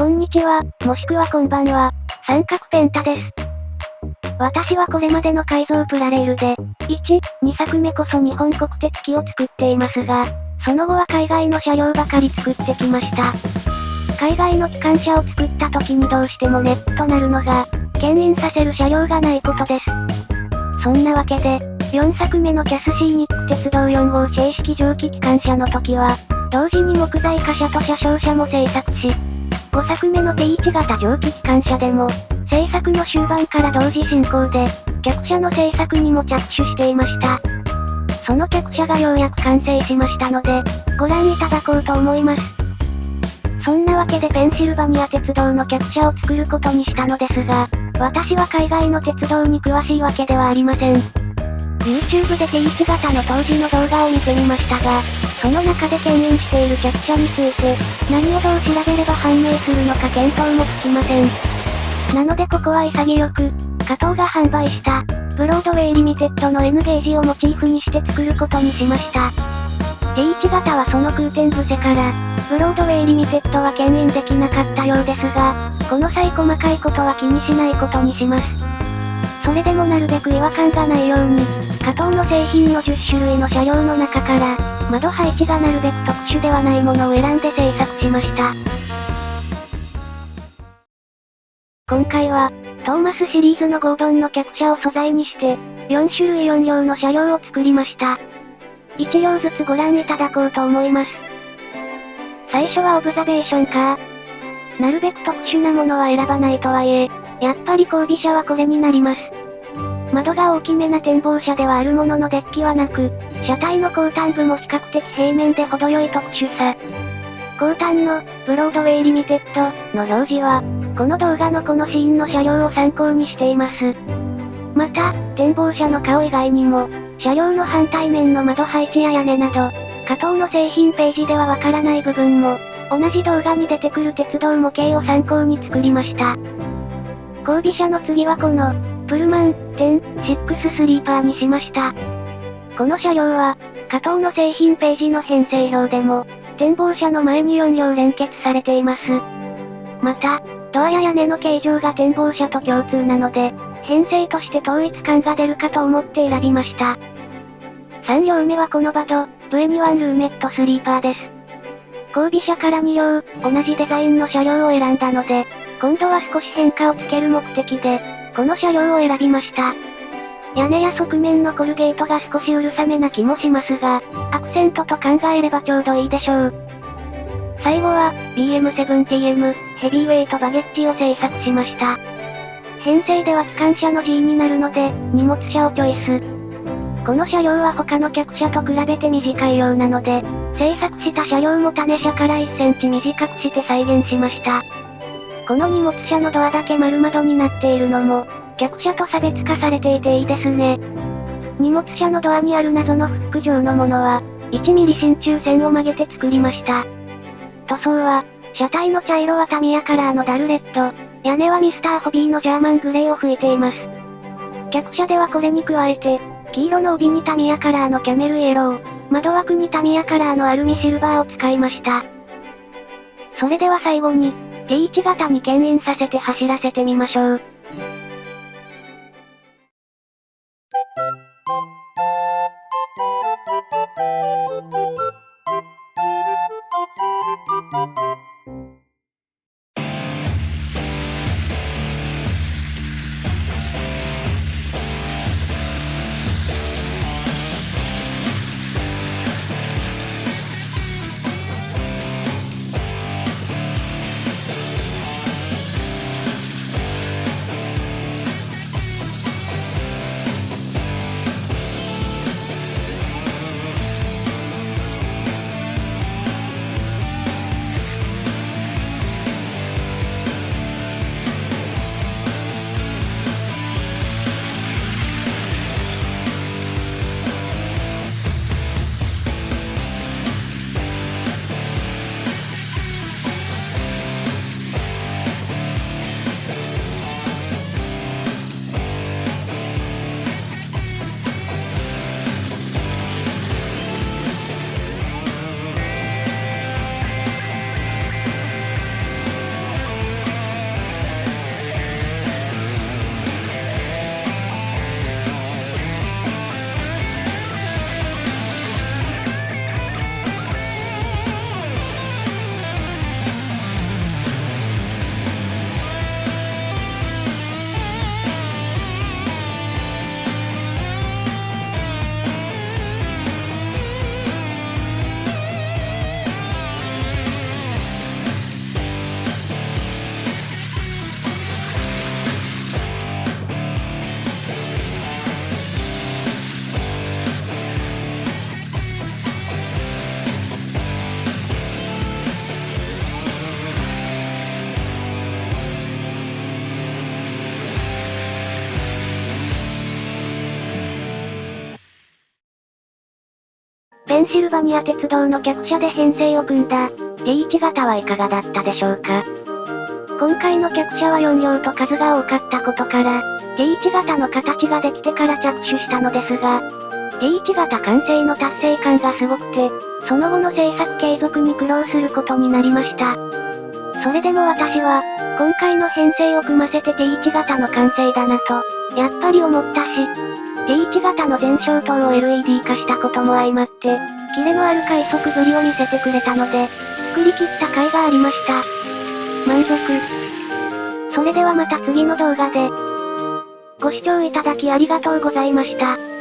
こんにちは、もしくはこんばんは。三角ペンタです。私はこれまでの改造プラレールで、1、2作目こそ日本国鉄機を作っていますが、その後は海外の車両ばかり作ってきました。海外の機関車を作った時にどうしてもネックとなるのが、牽引させる車両がないことです。そんなわけで、4作目のキャスシーニック鉄道4号車式蒸気機関車の時は、同時に木材貨車と車掌車も製作し、5作目の T1 型蒸気機関車でも、製作の終盤から同時進行で、客車の製作にも着手していました。その客車がようやく完成しましたので、ご覧いただこうと思います。そんなわけでペンシルバニア鉄道の客車を作ることにしたのですが、私は海外の鉄道に詳しいわけではありません。YouTube で T1 型の当時の動画を見てみましたが、その中で牽引している客車について、何をどう調べれば判明するのか見当もつきません。なのでここは潔く、加藤が販売した、ブロードウェイリミテッドの N ゲージをモチーフにして作ることにしました。T1 型はその空転伏せから、ブロードウェイリミテッドは牽引できなかったようですが、この際細かいことは気にしないことにします。それでもなるべく違和感がないように、加藤の製品の10種類の車両の中から、窓配置がなるべく特殊ではないものを選んで製作しました。今回は、トーマスシリーズのゴードンの客車を素材にして、4種類4両の車両を作りました。1両ずつご覧いただこうと思います。最初はオブザベーションカー。なるべく特殊なものは選ばないとはいえ、やっぱり後尾車はこれになります。窓が大きめな展望車ではあるもののデッキはなく、車体の後端部も比較的平面で程よい特殊さ。後端の、ブロードウェイリミテッドの表示は、この動画のこのシーンの車両を参考にしています。また、展望車の顔以外にも、車両の反対面の窓配置や屋根など、加藤の製品ページではわからない部分も、同じ動画に出てくる鉄道模型を参考に作りました。後尾車の次はこの、プルマン、10-6スリーパーにしました。この車両は、加藤の製品ページの編成表でも、展望車の前に4両連結されています。また、ドアや屋根の形状が展望車と共通なので、編成として統一感が出るかと思って選びました。3両目はこのバド、V21 ルーメットスリーパーです。後尾車から2両、同じデザインの車両を選んだので、今度は少し変化をつける目的で、この車両を選びました。屋根や側面のコルゲートが少しうるさめな気もしますが、アクセントと考えればちょうどいいでしょう。最後は、BM7TM、ヘビーウェイトバゲッジを製作しました。編成では機関車の G になるので、荷物車をチョイス。この車両は他の客車と比べて短いようなので、製作した車両も種車から1センチ短くして再現しました。この荷物車のドアだけ丸窓になっているのも、客車と差別化されていていいですね。荷物車のドアにある謎のフック状のものは、1ミリ真鍮線を曲げて作りました。塗装は、車体の茶色はタミヤカラーのダルレッド、屋根はミスターホビーのジャーマングレーを吹いています。客車ではこれに加えて、黄色の帯にタミヤカラーのキャメルイエロー、窓枠にタミヤカラーのアルミシルバーを使いました。それでは最後に、T1 型に牽引させて走らせてみましょう。ンシルバニア鉄道の客車で編成を組んだ H 型はいかがだったでしょうか。今回の客車は4両と数が多かったことから、H 型の形ができてから着手したのですが、H 型完成の達成感がすごくて、その後の製作継続に苦労することになりました。それでも私は、今回の編成を組ませて H 型の完成だなと、やっぱり思ったし、H 型の前照灯を LED 化したことも相まって、キレのある快速ぶりを見せてくれたので、作り切った甲斐がありました。満足。それではまた次の動画で。ご視聴いただきありがとうございました。